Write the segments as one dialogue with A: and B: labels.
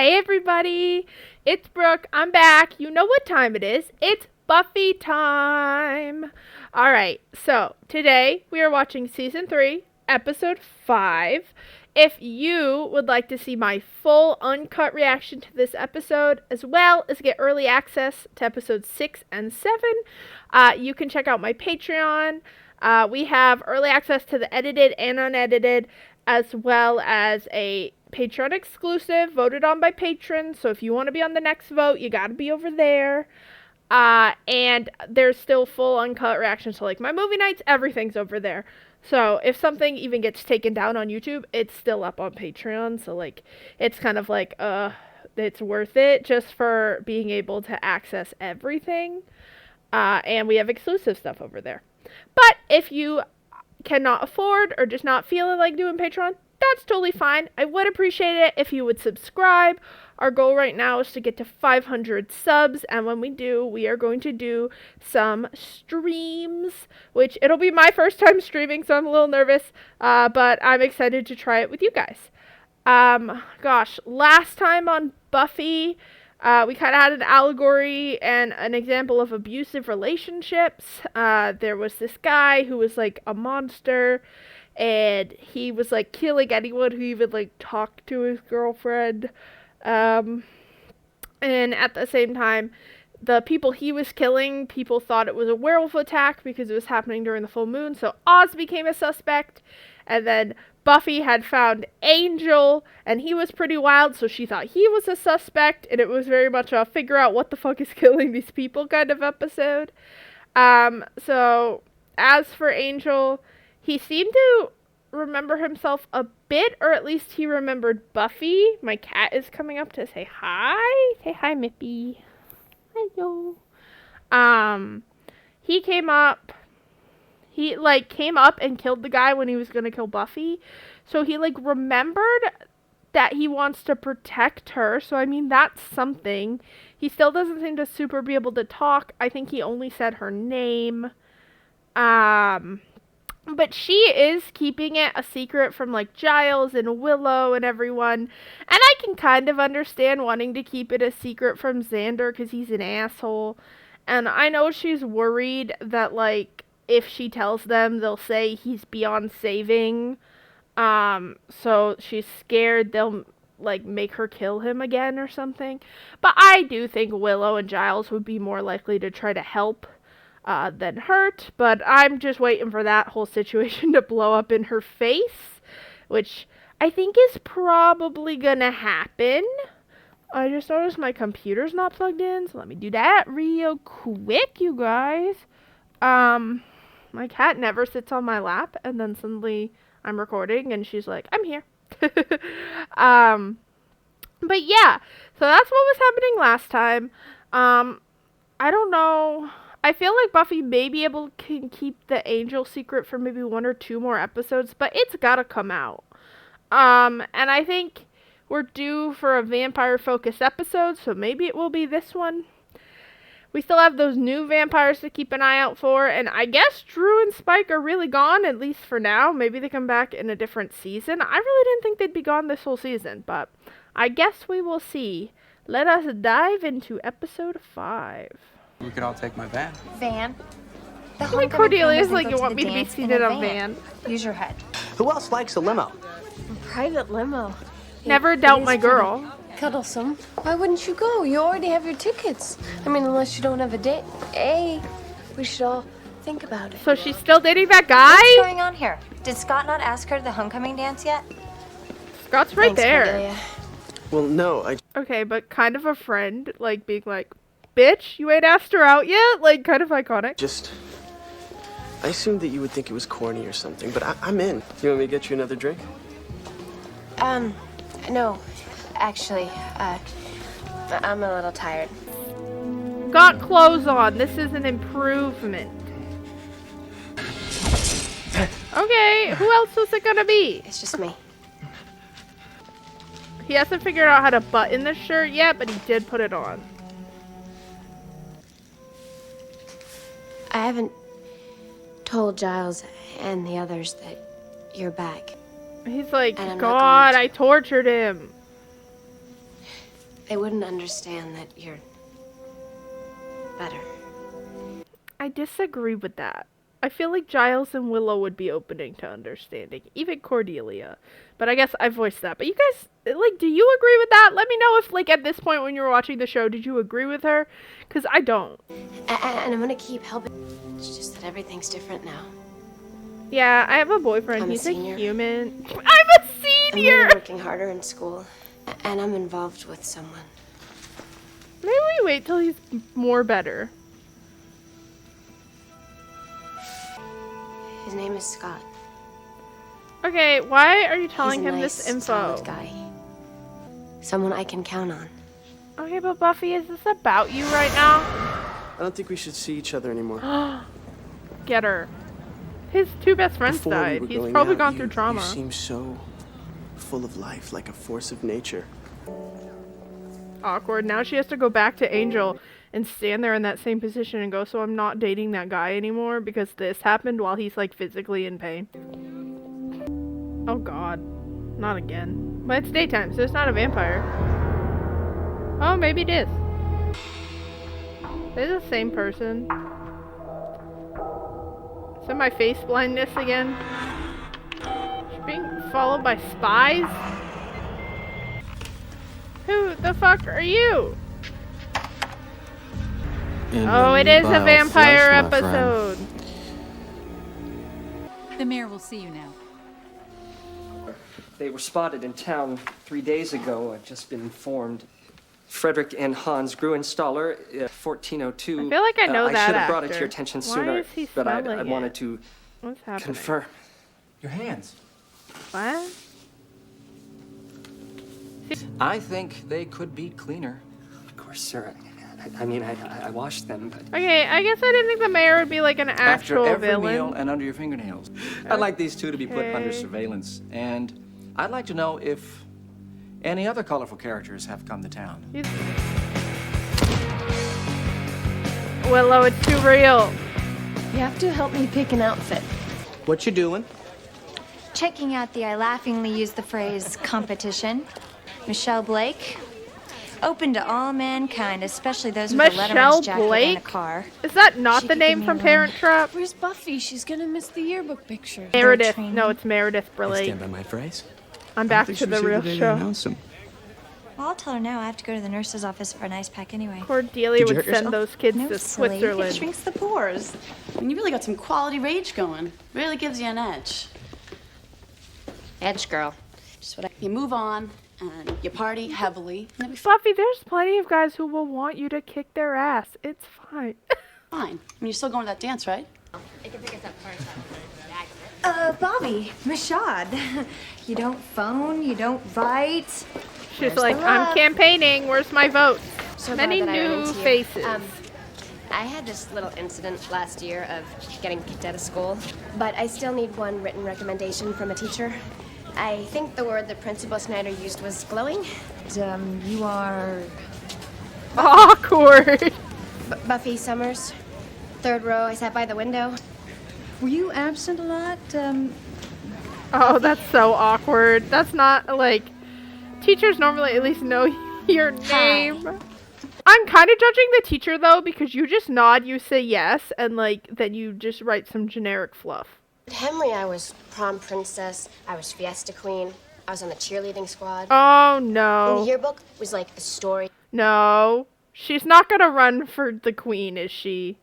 A: Hey everybody, it's Brooke. I'm back. You know what time it is. It's Buffy time. Alright, so today we are watching Season 3, Episode 5. If you would like to see my full uncut reaction to this episode, as well as get early access to Episodes 6 and 7, you can check out my Patreon. We have early access to the edited and unedited, as well as a Patreon exclusive voted on by patrons. So if you want to be on the next vote, you got to be over there. And there's still full uncut reactions to like my movie nights. Everything's over there. So if something even gets taken down on YouTube, it's still up on Patreon. So like it's kind of like it's worth it just for being able to access everything. And we have exclusive stuff over there. But if you cannot afford or just not feeling like doing Patreon, that's totally fine. I would appreciate it if you would subscribe. Our goal right now is to get to 500 subs, and when we do, we are going to do some streams, which it'll be my first time streaming, so I'm a little nervous, but I'm excited to try it with you guys. Gosh, last time on Buffy, we kind of had an allegory and an example of abusive relationships. There was this guy who was like a monster, and he was like killing anyone who even like talked to his girlfriend. And at the same time, the people he was killing, people thought it was a werewolf attack because it was happening during the full moon. So Oz became a suspect, and then Buffy had found Angel, and he was pretty wild, so she thought he was a suspect, and it was very much a figure out what the fuck is killing these people kind of episode. So as for Angel, he seemed to remember himself a bit, or at least he remembered Buffy. My cat is coming up to say hi. Say hi, Mippy. Hello. He came up and killed the guy when he was gonna kill Buffy. So he like remembered that he wants to protect her. So I mean that's something. He still doesn't seem to super be able to talk. I think he only said her name. But she is keeping it a secret from, like, Giles and Willow and everyone. And I can kind of understand wanting to keep it a secret from Xander because he's an asshole. And I know she's worried that, like, if she tells them, they'll say he's beyond saving. So she's scared they'll, like, make her kill him again or something. But I do think Willow and Giles would be more likely to try to help than hurt, but I'm just waiting for that whole situation to blow up in her face, which I think is probably gonna happen. I just noticed my computer's not plugged in, so let me do that real quick, you guys. My cat never sits on my lap, and then suddenly I'm recording, and she's like, I'm here. But yeah, so that's what was happening last time. I don't know. I feel like Buffy may be able to keep the Angel secret for maybe 1 or 2 more episodes, but it's gotta come out. And I think we're due for a vampire-focused episode, so maybe it will be this one. We still have those new vampires to keep an eye out for, and I guess Drew and Spike are really gone, at least for now. Maybe they come back in a different season. I really didn't think they'd be gone this whole season, but I guess we will see. Let us dive into episode 5.
B: We could all take my van.
C: Van?
A: Like Cordelia's like, you want me to be seated on van.
C: Use your head.
D: Who else likes a limo?
C: A private limo.
A: Never doubt my girl.
C: Cuddlesome. Why wouldn't you go? You already have your tickets. I mean, unless you don't have a date. Hey, we should all think about it.
A: So she's still dating that guy?
E: What's going on here? Did Scott not ask her to the homecoming dance yet?
A: Scott's right there.
C: Cordelia.
D: Well, no,
A: Okay, but kind of a friend, like being like, bitch, you ain't asked her out yet? Like, kind of iconic.
D: I assumed that you would think it was corny or something, but I'm in. You want me to get you another drink?
C: No. Actually, I'm a little tired.
A: Got clothes on. This is an improvement. Okay, who else was it gonna be?
C: It's just me.
A: He hasn't figured out how to button the shirt yet, but he did put it on.
C: I haven't told Giles and the others that you're back.
A: He's like,
C: And I'm not
A: God,
C: going to.
A: I tortured him.
C: they wouldn't understand that you're better.
A: I disagree with that. I feel like Giles and Willow would be opening to understanding, even Cordelia. But I guess I voiced that. But you guys, like, do you agree with that? Let me know if, like, at this point when you were watching the show, did you agree with her? Because I don't.
C: And I'm gonna keep helping. It's just that everything's different now.
A: Yeah, I have a boyfriend.
C: I'm a
A: He's
C: senior.
A: a human. I'm a
C: I'm
A: senior!
C: really working harder in school. And I'm involved with someone.
A: Maybe we wait till he's more better.
C: His name is Scott.
A: Okay, why are you telling
C: He's a
A: him
C: nice,
A: this info?
C: solid guy. Someone I can count on.
A: Okay, but Buffy, is this about you right now?
D: I don't think we should see each other anymore.
A: Get her. His two best friends
D: Before we
A: died.
D: were
A: He's
D: going
A: probably
D: out,
A: gone through trauma.
D: You seem so full of life, like a force of nature.
A: Awkward. Now she has to go back to Angel and stand there in that same position and go, so I'm not dating that guy anymore because this happened while he's, like, physically in pain. Oh god. Not again. But it's daytime, so it's not a vampire. Oh, maybe it is. They're the same person. Is that my face blindness again? She's being followed by spies? Who the fuck are you? Oh, it is a vampire episode.
B: The mayor will see you now.
F: They were spotted in town 3 days ago. I've just been informed. Frederick and Hans Gruenstaller, 1402.
A: I feel like I know that
F: I should have brought it to
A: actor.
F: your attention
A: Why
F: sooner,
A: is he
F: but I
A: smelling
F: wanted
A: it?
F: to
A: What's happening?
F: confirm.
G: Your hands.
A: What?
G: I think they could be cleaner.
F: Of course, sir. I mean, I washed them, but
A: Okay, I guess I didn't think the mayor would be like an actual
G: After every
A: villain.
G: meal and under your fingernails. I'd like these two to be put under
A: Okay.
G: surveillance, and I'd like to know if any other colorful characters have come to town.
A: He's... Willow, it's too real.
C: You have to help me pick an outfit.
D: What you doing?
E: Checking out the, I laughingly use the phrase, competition. Michelle Blake. Open to all mankind, especially those with a
A: Michelle
E: Letterman's jacket and a
A: Blake?
E: car.
A: Is that not
E: She
A: the
E: could
A: name
E: give
A: from
E: me
A: Parent
E: one.
A: Trap?
C: Where's Buffy? She's gonna miss the yearbook picture.
A: Meredith.
E: training.
A: No, it's Meredith
D: I
A: Blake.
D: stand by my phrase.
A: I'm back to the real show.
E: Well, I'll tell her now. I have to go to the nurse's office for an ice pack anyway.
A: Cordelia
D: Did you
A: would
D: hurt
A: send
D: yourself?
A: those kids
E: No,
A: to
E: silly.
A: Switzerland.
H: It shrinks the pores. I mean, you really got some quality rage going. Really gives you an edge.
C: Edge girl. Just what I...
H: You move on and you party heavily. And it'll be
A: Buffy, there's plenty of guys who will want you to kick their ass. It's fine.
H: fine. I mean, you're still going to that dance, right?
E: Bobby, Mashad. You don't phone, you don't write.
A: She's like, I'm campaigning. Where's my vote?
C: So
A: Many
C: glad that I ran
A: new
C: into you.
A: faces.
C: I had this little incident last year of getting kicked out of school, but I still need one written recommendation from a teacher. I think the word that Principal Snyder used was glowing.
E: You are...
A: Awkward.
C: Buffy Summers, third row. I sat by the window.
E: Were you absent a lot?
A: Oh, that's so awkward. That's not like teachers normally at least know your name. I'm kind of judging the teacher though because you just nod, you say yes, and like then you just write some generic fluff.
C: At Henry, I was prom princess. I was fiesta queen. I was on the cheerleading squad.
A: Oh
C: And the
A: no.
C: yearbook was like a story.
A: No. She's not gonna run for the queen, is she?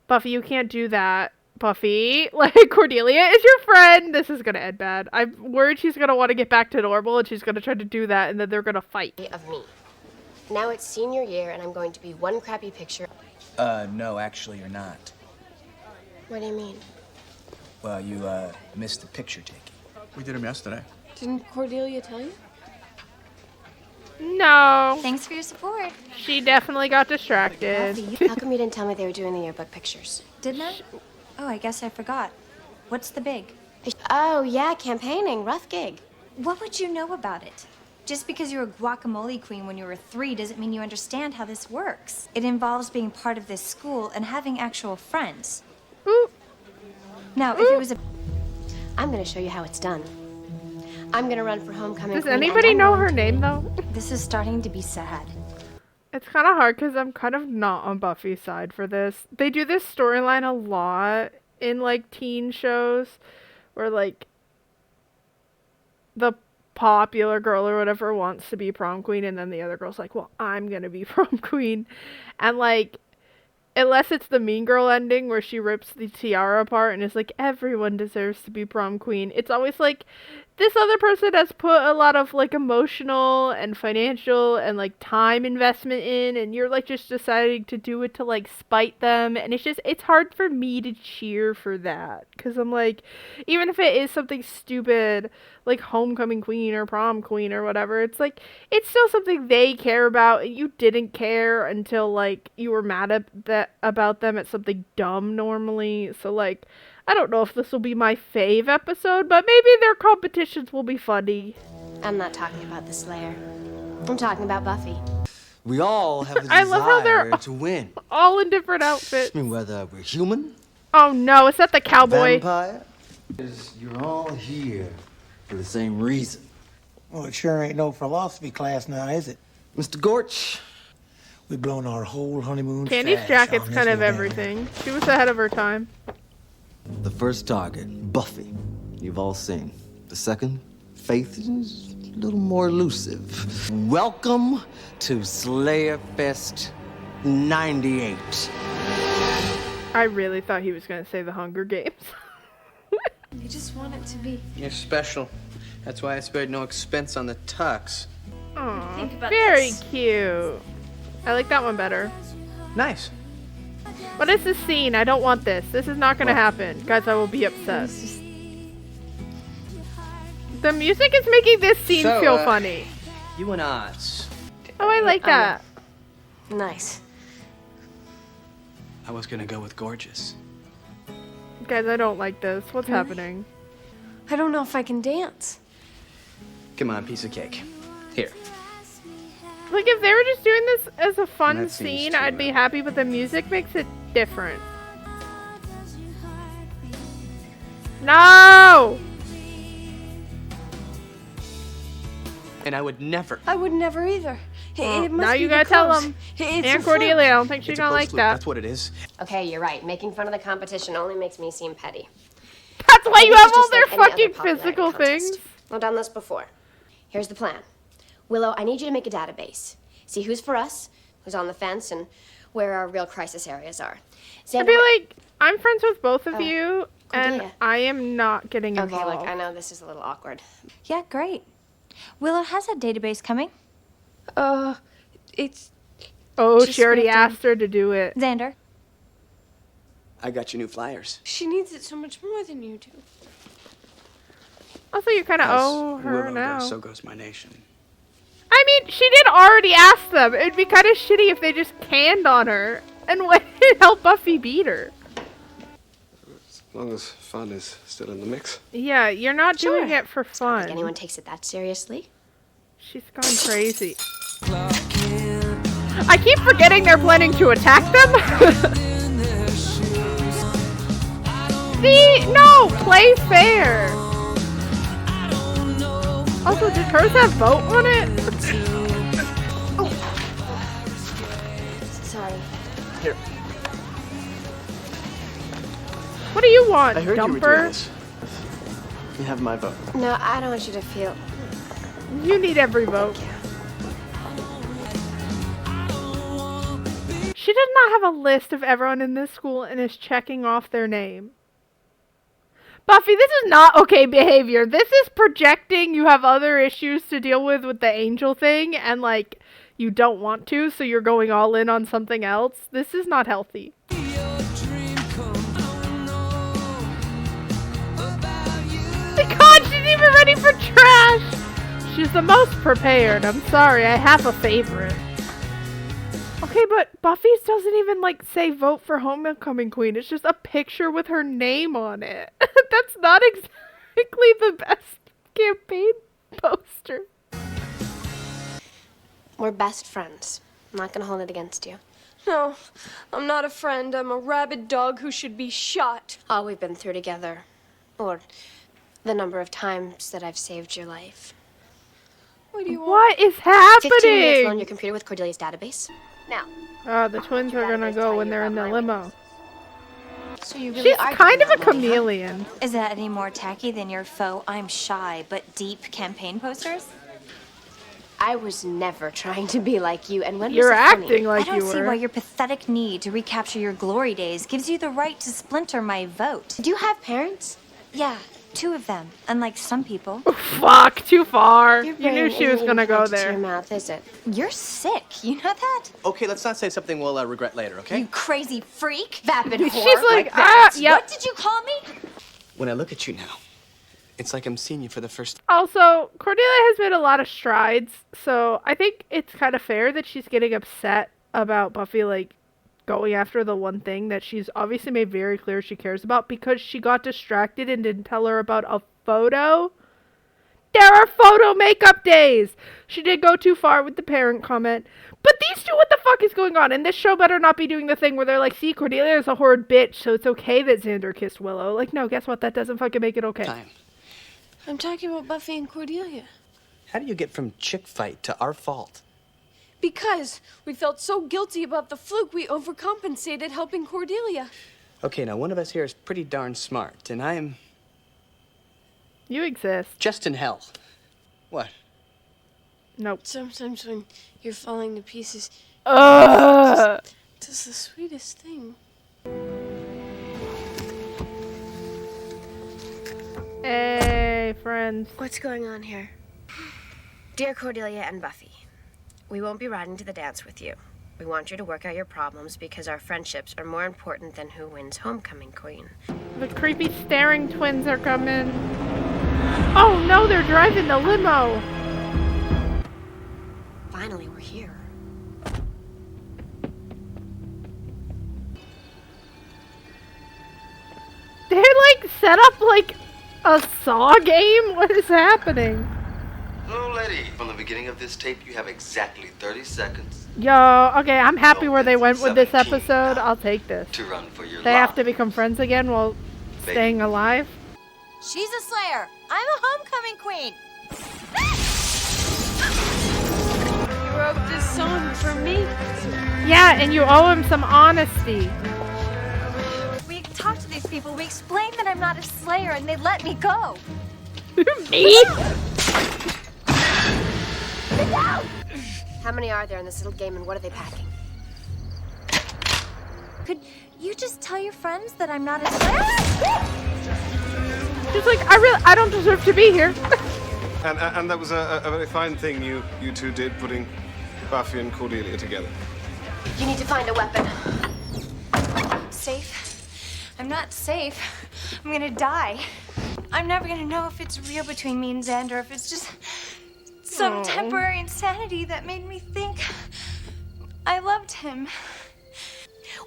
A: Buffy, you can't do that. Buffy, like, Cordelia is your friend. This is gonna end bad. I'm worried she's gonna want to get back to normal and she's gonna try to do that and then they're gonna fight.
C: Of me. Now it's senior year and I'm going to be one crappy picture.
I: No, actually you're not.
C: What do you mean?
I: Well, you, missed the picture taking.
G: We did them yesterday.
C: Didn't Cordelia tell you?
A: No.
E: Thanks for your support.
A: She definitely got distracted.
C: How come you didn't tell me they were doing the yearbook pictures?
E: Didn't I? Oh, I guess I forgot. What's the big?
C: Oh, yeah, campaigning. Rough gig.
E: What would you know about it? Just because you were a guacamole queen when you were 3 doesn't mean you understand how this works. It involves being part of this school and having actual friends.
A: Ooh.
E: Now, if it was a...
C: I'm going to show you how it's done. I'm gonna run for homecoming.
A: Does
C: queen,
A: anybody
C: and
A: know her name though?
E: This is starting to be sad.
A: It's kind of hard because I'm kind of not on Buffy's side for this. They do this storyline a lot in like teen shows where like the popular girl or whatever wants to be prom queen and then the other girl's like, well, I'm gonna be prom queen. And like, unless it's the Mean Girl ending where she rips the tiara apart and is like, everyone deserves to be prom queen, it's always like, this other person has put a lot of like emotional and financial and like time investment in, and you're like just deciding to do it to like spite them. And it's hard for me to cheer for that because I'm like, even if it is something stupid like homecoming queen or prom queen or whatever, it's like, it's still something they care about and you didn't care until like you were mad about them at something dumb normally. So like, I don't know if this will be my fave episode, but maybe their competitions will be funny.
C: I'm not talking about the Slayer. I'm talking about Buffy.
B: We all have the
A: I love how they're
B: desire to win.
A: all in different outfits.
B: I mean, whether we're human,
A: Oh no, is that the cowboy?
B: vampire, you're all here for the same reason.
J: Well, it sure ain't no philosophy class now, is it?
B: Mr. Gorch,
J: We've blown our whole honeymoon
A: Candy's
J: stash
A: jacket's
J: on this
A: kind of
J: little
A: everything. She was ahead of her time.
B: the first target, Buffy, you've all seen. The second, Faith, is a little more elusive. Welcome to Slayerfest 98.
A: I really thought he was going to say the Hunger Games.
C: I just want it to be.
D: You're special. That's why I spared no expense on the tux.
A: Aw,
E: Think about
A: very
E: this.
A: cute. I like that one better.
D: Nice.
A: What is this scene? I don't want this. This is not going to happen. Guys, I will be upset. The music is making this scene
D: So,
A: feel funny.
D: You and Oz.
A: Oh, I like that.
C: Nice.
D: I was gonna go with Gorgeous.
A: Guys, I don't like this. What's happening?
C: I don't know if I can dance.
D: Come on, piece of cake. Here.
A: Like, if they were just doing this as a fun
D: That seems
A: scene,
D: too
A: I'd be happy, but the music makes it different. No!
D: And I would never.
C: I would never either.
A: Well,
C: It must
A: now
C: be
A: you
C: the
A: gotta tell
C: clothes.
A: them.
C: It's
A: And
C: a
A: Cordelia,
C: flip.
A: I don't think she's
D: It's a
A: gonna
D: close
A: like
D: loop.
A: that.
D: That's what it is.
C: Okay, you're right. Making fun of the competition only makes me seem petty.
A: That's why you
C: This is
A: have all
C: just
A: their
C: like any other
A: fucking
C: popularity
A: physical
C: contest.
A: things.
C: I've done this before. Here's the plan. Willow, I need you to make a database. See who's for us, who's on the fence, and where our real crisis areas are.
A: I'd
C: Xander,
A: be like, I'm friends with both of you, and
C: Cordelia.
A: I am not getting
C: okay,
A: involved.
C: look, I know this is a little awkward.
E: Yeah, great. Willow has a database coming.
C: It's
A: Oh,
C: Just
A: she already
C: gonna have
A: asked her to do it.
E: Xander.
D: I got you new flyers.
C: she needs it so much more than you do.
A: Also, you kind of
D: As
A: owe her
D: Willow
A: now.
D: goes, so goes my nation.
A: I mean, she did already ask them. It'd be kind of shitty if they just canned on her and went and helped Buffy beat her.
K: As long as fun is still in the mix.
A: Yeah, you're not doing
C: Sure.
A: it for
C: I don't
A: fun.
C: think anyone takes it that seriously.
A: She's gone crazy. I keep forgetting they're planning to attack them. See? No! Play fair! Also, did hers have vote on it?
C: Sorry.
D: Here.
A: What do you want,
D: I heard you were doing
A: Dumper?
D: this. You have my vote.
C: No, I don't want you to feel.
A: You need every vote. She does not have a list of everyone in this school and is checking off their name. Buffy, this is not okay behavior. This is projecting you have other issues to deal with the angel thing and, like, you don't want to, so you're going all in on something else. This is not healthy. God, she's even ready for trash! She's the most prepared. I'm sorry, I have a favorite. Okay, but Buffy's doesn't even, like, say vote for homecoming queen. It's just a picture with her name on it. That's not exactly the best campaign poster.
C: We're best friends. I'm not gonna hold it against you.
L: No, I'm not a friend. I'm a rabid dog who should be shot.
C: All we've been through together. Or the number of times that I've saved your life.
L: What do you want?
A: What is
C: 15 minutes
A: happening?
C: on your computer with Cordelia's database. Now.
A: Oh, the twins are gonna go when they're in the limo.
E: So you really
A: She's
E: are
A: kind of
E: giving
A: a
E: out money, huh?
A: chameleon.
E: Is that any more tacky than your faux I'm shy but deep campaign posters?
C: I was never trying to be like you, and when
A: You're
C: was it funny?
A: acting like
E: I
A: you
E: don't see
A: were.
E: why your pathetic need to recapture your glory days gives you the right to splinter my vote.
C: Do you have parents?
E: Yeah, 2 of them, unlike some people.
A: Fuck, too far.
C: Your
A: You knew
C: brain
A: she was
C: isn't
A: gonna
C: even
A: go
C: connected to
A: there.
C: your mouth, is it?
E: You're sick, you know that?
D: Okay, let's not say something we'll regret later, okay?
E: You crazy freak.
C: Vapid whore.
A: She's like,
E: that.
A: yep.
E: What did you call me?
D: When I look at you now, it's like I'm seeing you for the first time.
A: Also, Cordelia has made a lot of strides, so I think it's kind of fair that she's getting upset about Buffy, like, going after the one thing that she's obviously made very clear she cares about because she got distracted and didn't tell her about a photo. There are photo makeup days! She did go too far with the parent comment. But these two, what the fuck is going on? And this show better not be doing the thing where they're like, see, Cordelia is a horrid bitch, so it's okay that Xander kissed Willow. Like, no, guess what? That doesn't fucking make it okay.
D: Time.
L: I'm talking about Buffy and Cordelia.
D: How do you get from chick fight to our fault?
L: Because we felt so guilty about the fluke, we overcompensated helping Cordelia.
D: Okay, now one of us here is pretty darn smart, and I'm
A: You exist.
D: just in hell. What?
A: Nope.
L: Sometimes when you're falling to pieces,
A: Ugh!
L: it's the sweetest thing.
A: Hey, friends.
C: What's going on here? Dear Cordelia and Buffy, we won't be riding to the dance with you. We want you to work out your problems because our friendships are more important than who wins homecoming queen.
A: The creepy staring twins are coming. Oh no, they're driving the limo.
C: Finally, we're here.
A: They like set up like a Saw game? What is happening?
B: Hello, lady. From the beginning of this tape, you have exactly 30 seconds
A: Yo, okay, I'm happy where they went with this episode. I'll take this.
B: to run for your
A: They
B: life.
A: have to become friends again while staying alive.
E: She's a slayer. I'm a homecoming queen.
L: You wrote this song for me.
A: Yeah, and you owe him some honesty.
E: We talked to these people. We explained that I'm not a slayer, and they let me go.
A: Me?
C: How many are there in this little game and what are they packing?
E: Could you just tell your friends that I'm not a slayer?
A: She's like, I don't deserve to be here.
K: And that was a very fine thing you two did, putting Buffy and Cordelia together.
C: You need to find a weapon.
E: Safe? I'm not safe. I'm gonna die. I'm never gonna know if it's real between me and Xander, if it's just some temporary insanity that made me think I loved him.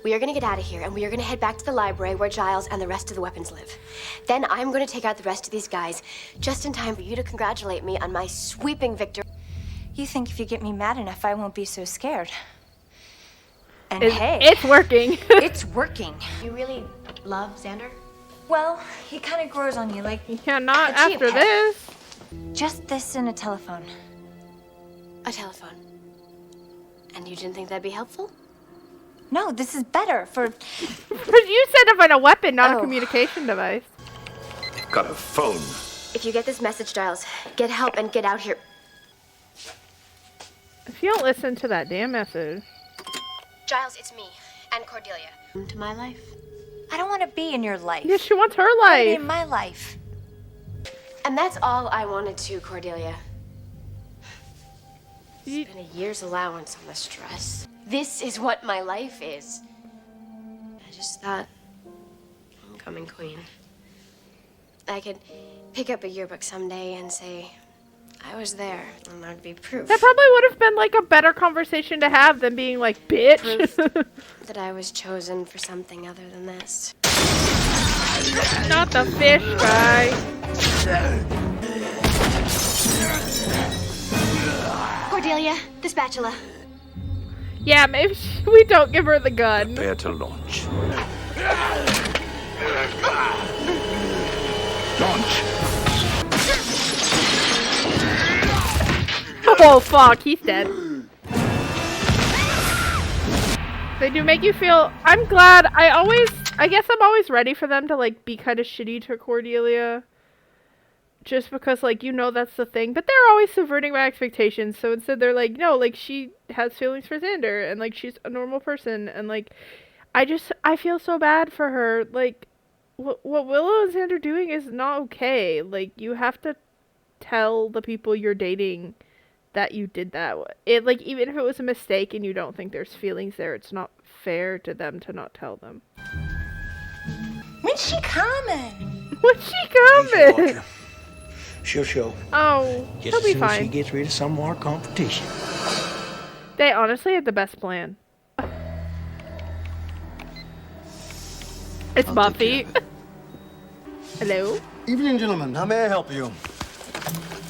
C: We are gonna get out of here and we are gonna head back to the library where Giles and the rest of the weapons live. Then I'm gonna take out the rest of these guys just in time for you to congratulate me on my sweeping victory.
E: You think if you get me mad enough, I won't be so scared. And
A: It's working.
E: It's working.
C: You really love Xander?
E: Well, he kind of grows on you, like
A: You cannot
E: a chia
A: after
E: pet.
A: this.
E: Just this and a telephone.
C: A telephone. And you didn't think that'd be helpful?
E: No, this is better for...
A: But you said about a weapon, not a
C: Oh.
A: communication device.
K: Got a phone.
C: If you get this message, Giles, get help and get out here.
A: If you don't listen to that damn message.
C: Giles, it's me and Cordelia. To my life.
E: I don't want to be in your life.
A: Yeah, she wants her
E: I wanna be
A: life.
E: in my life.
C: And that's all I wanted to, Cordelia.
A: You-
C: It's been a year's allowance on the stress. This is what my life is. I just thought, homecoming queen. I could pick up a yearbook someday and say, I was there, and that'd be proof.
A: That probably would have been like a better conversation to have than being like, bitch.
C: That I was chosen for something other than this.
A: Not the fish guy.
C: Cordelia, the spatula.
A: Yeah, maybe we don't give her the gun.
K: Prepare to launch. Launch.
A: Oh, fuck. He's dead. They do make you feel... I'm glad. I guess I'm always ready for them to, like, be kind of shitty to Cordelia. Just because, like, you know that's the thing. But they're always subverting my expectations. So instead they're like, no, like, she has feelings for Xander. And, like, she's a normal person. And, like, I feel so bad for her. Like, what Willow and Xander doing is not okay. Like, you have to tell the people you're dating that you did that. Like, even if it was a mistake and you don't think there's feelings there, it's not fair to them to not tell them.
H: When's she coming?
A: When's she coming?
J: She'll show.
A: Oh,
J: Just
A: she'll
J: as
A: be
J: soon as she
A: fine.
J: gets rid of some more competition.
A: They honestly had the best plan. It's Buffy. Hello?
B: Evening, gentlemen. How may I help you?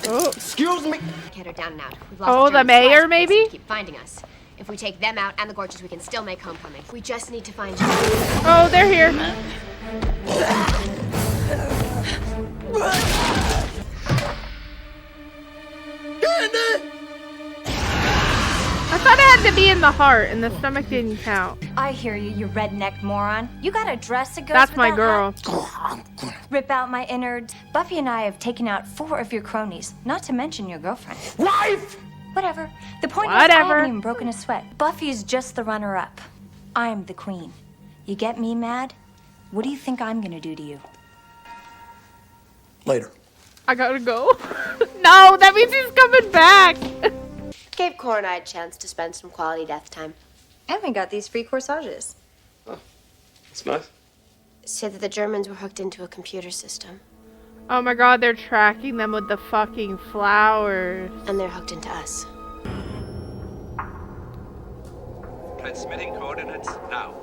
A: Oh.
B: Excuse me.
C: Get her down and out. We've
A: Oh, the
C: German
A: mayor,
C: spies,
A: maybe?
C: they keep finding us. If we take them out and the Gorges, we can still make homecoming. We just need to find you.
A: Oh, they're here. I thought it had to be in the heart, and the stomach didn't count.
E: I hear you, you redneck moron. You got a dress that goes
A: That's
E: with
A: my
E: that
A: girl.
E: hat? Rip out my innards. Buffy and I have taken out 4 of your cronies, not to mention your girlfriend.
J: Wife!
E: Whatever. The point is, I
A: Whatever.
E: haven't even broken a sweat. Buffy's just the runner-up. I'm the queen. You get me mad? What do you think I'm gonna do to you?
J: Later.
A: I gotta go. No, that means he's coming back.
C: Gave Cora and I a chance to spend some quality death time.
E: And we got these free corsages.
D: It's nice.
C: Said that the Germans were hooked into a computer system.
A: Oh my god, they're tracking them with the fucking flowers.
C: And they're hooked into us.
M: Transmitting coordinates now.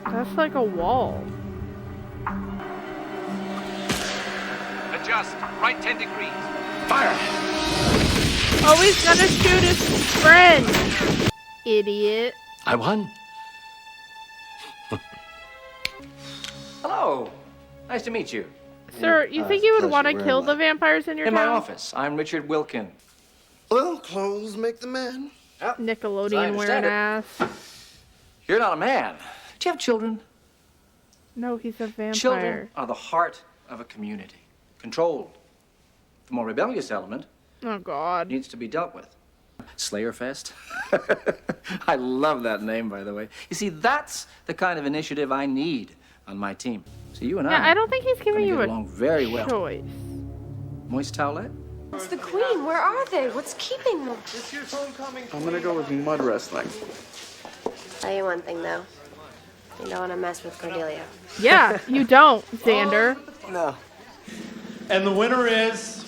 A: That's like a wall.
M: Adjust. Right 10 degrees.
D: Fire!
A: Oh, he's gonna shoot his friend. Idiot.
G: I won. Hello. Nice to meet you.
A: Sir, you think you would want to kill the vampires in your
G: In my
A: town?
G: office. I'm Richard Wilkin.
K: Well, clothes make the man.
A: Nickelodeon wearing ass.
G: You're not a man. Do you have children?
A: No, he's a vampire.
G: Children are the heart of a community. Controlled. The more rebellious element
A: Oh god.
G: needs to be dealt with. Slayerfest. I love that name, by the way. You see, that's the kind of initiative I need on my team. So you and
A: Yeah, I don't think he's giving
G: gonna
A: you
G: get
A: a
G: along very well.
A: choice.
G: Moist towelette?
L: It's the queen. Where are they? What's keeping them?
K: This year's homecoming.
D: I'm gonna go with mud wrestling.
C: Tell you one thing, though. You don't want to mess with Cordelia.
A: Yeah, you don't, Xander.
D: No.
N: And the winner is...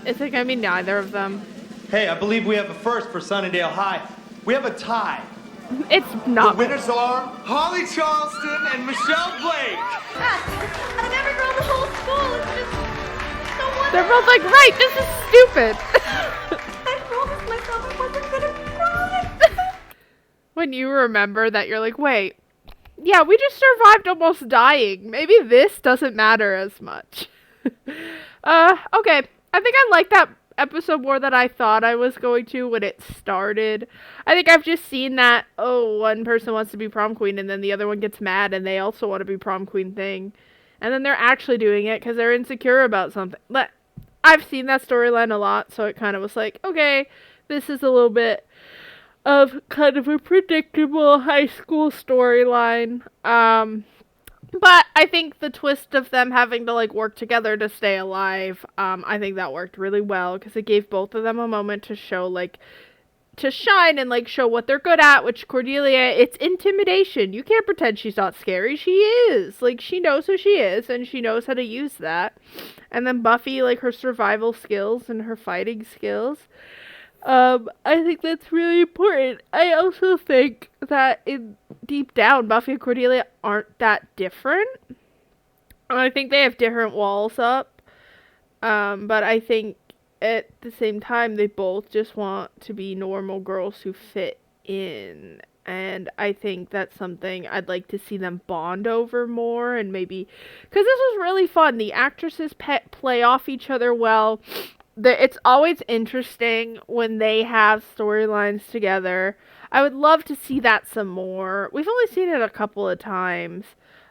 A: Is it gonna be neither of them?
N: Hey, I believe we have a first for Sunnydale High. We have a tie.
A: It's not.
N: The winners are Holly Charleston and Michelle Blake.
E: I never grow the whole school. It's just so wonderful.
A: They're both like, right, this is stupid.
E: I promised myself I wasn't gonna cry.
A: When you remember that, you're like, wait, yeah, we just survived almost dying. Maybe this doesn't matter as much. Okay. I think I like that episode more than I thought I was going to when it started. I think I've just seen that, oh, one person wants to be prom queen and then the other one gets mad and they also want to be prom queen thing. And then they're actually doing it because they're insecure about something. But I've seen that storyline a lot, so it kind of was like, okay, this is a little bit of kind of a predictable high school storyline. But I think the twist of them having to, like, work together to stay alive, I think that worked really well, because it gave both of them a moment to show, like, to shine and, like, show what they're good at, which Cordelia, it's intimidation. You can't pretend she's not scary. She is. Like, she knows who she is, and she knows how to use that. And then Buffy, like, her survival skills and her fighting skills. I think that's really important. I also think that deep down, Buffy and Cordelia aren't that different. I think they have different walls up. But I think at the same time, they both just want to be normal girls who fit in. And I think that's something I'd like to see them bond over more, and maybe, because this was really fun. The actresses play off each other well. It's always interesting when they have storylines together. I would love to see that some more. We've only seen it a couple of times,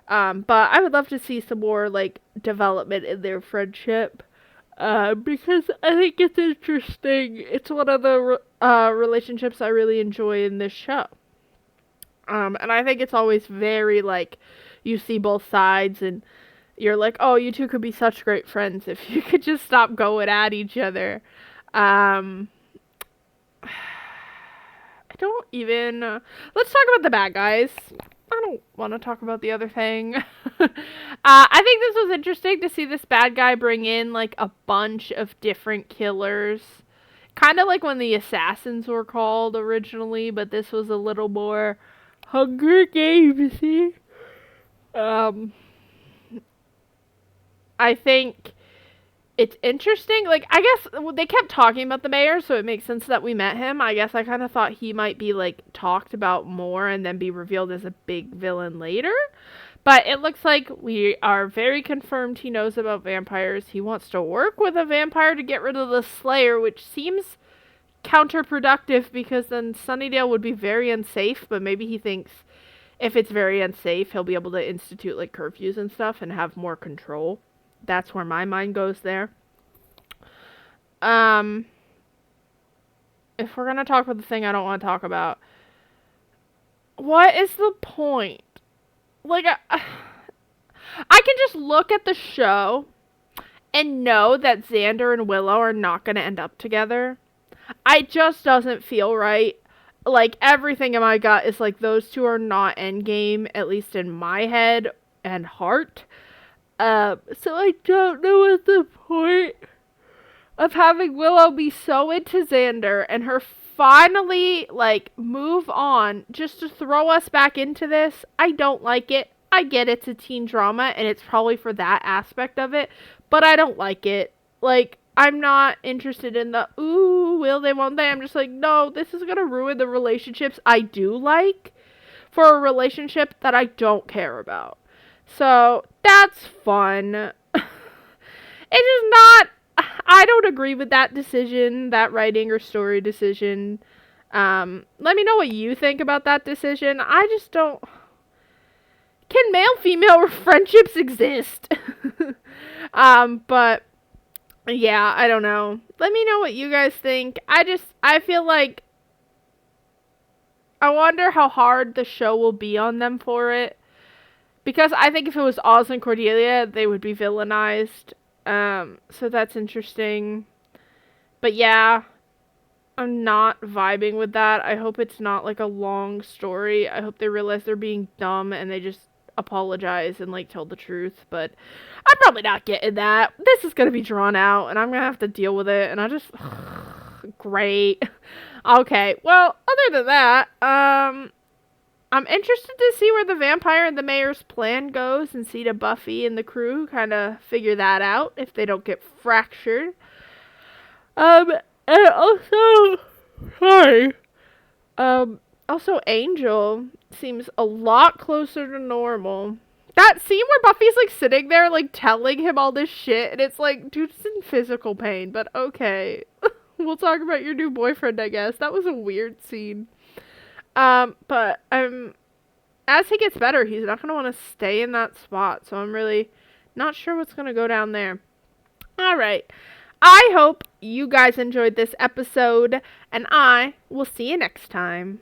A: but I would love to see some more, like, development in their friendship, because I think it's interesting. It's one of the relationships I really enjoy in this show. And I think it's always very, like, you see both sides, and you're like, oh, you two could be such great friends if you could just stop going at each other. I don't even... let's talk about the bad guys. I don't want to talk about the other thing. I think this was interesting to see this bad guy bring in, like, a bunch of different killers. Kind of like when the Assassins were called originally, but this was a little more Hunger Games-y. I think it's interesting. Like, I guess they kept talking about the mayor, so it makes sense that we met him. I guess I kind of thought he might be, like, talked about more and then be revealed as a big villain later. But it looks like we are very confirmed he knows about vampires. He wants to work with a vampire to get rid of the Slayer, which seems counterproductive because then Sunnydale would be very unsafe, but maybe he thinks if it's very unsafe, he'll be able to institute, like, curfews and stuff and have more control. That's where my mind goes there. If we're gonna talk about the thing I don't want to talk about, what is the point? Like, I can just look at the show and know that Xander and Willow are not gonna end up together. It just doesn't feel right. Like, everything in my gut is like, those two are not endgame, at least in my head and heart. So I don't know what's the point of having Willow be so into Xander and her finally, like, move on just to throw us back into this. I don't like it. I get it's a teen drama and it's probably for that aspect of it, but I don't like it. Like, I'm not interested in the, ooh, will they, won't they? I'm just like, no, this is gonna ruin the relationships I do like for a relationship that I don't care about. So, that's fun. It's just not... I don't agree with that decision, that writing or story decision. Let me know what you think about that decision. I just don't... Can male-female friendships exist? But... yeah, I don't know. Let me know what you guys think. I feel like... I wonder how hard the show will be on them for it. Because I think if it was Oz and Cordelia, they would be villainized. So that's interesting. But yeah, I'm not vibing with that. I hope it's not like a long story. I hope they realize they're being dumb and they just apologize and, like, tell the truth. But I'm probably not getting that. This is going to be drawn out and I'm going to have to deal with it. And I just... great. Okay, well, other than that, I'm interested to see where the vampire and the mayor's plan goes and see the Buffy and the crew kind of figure that out if they don't get fractured. And also, sorry, also Angel seems a lot closer to normal. That scene where Buffy's, like, sitting there, like, telling him all this shit, and it's like, dude's in physical pain, but okay. We'll talk about your new boyfriend, I guess. That was a weird scene. But as he gets better, he's not going to want to stay in that spot. So I'm really not sure what's going to go down there. All right. I hope you guys enjoyed this episode, and I will see you next time.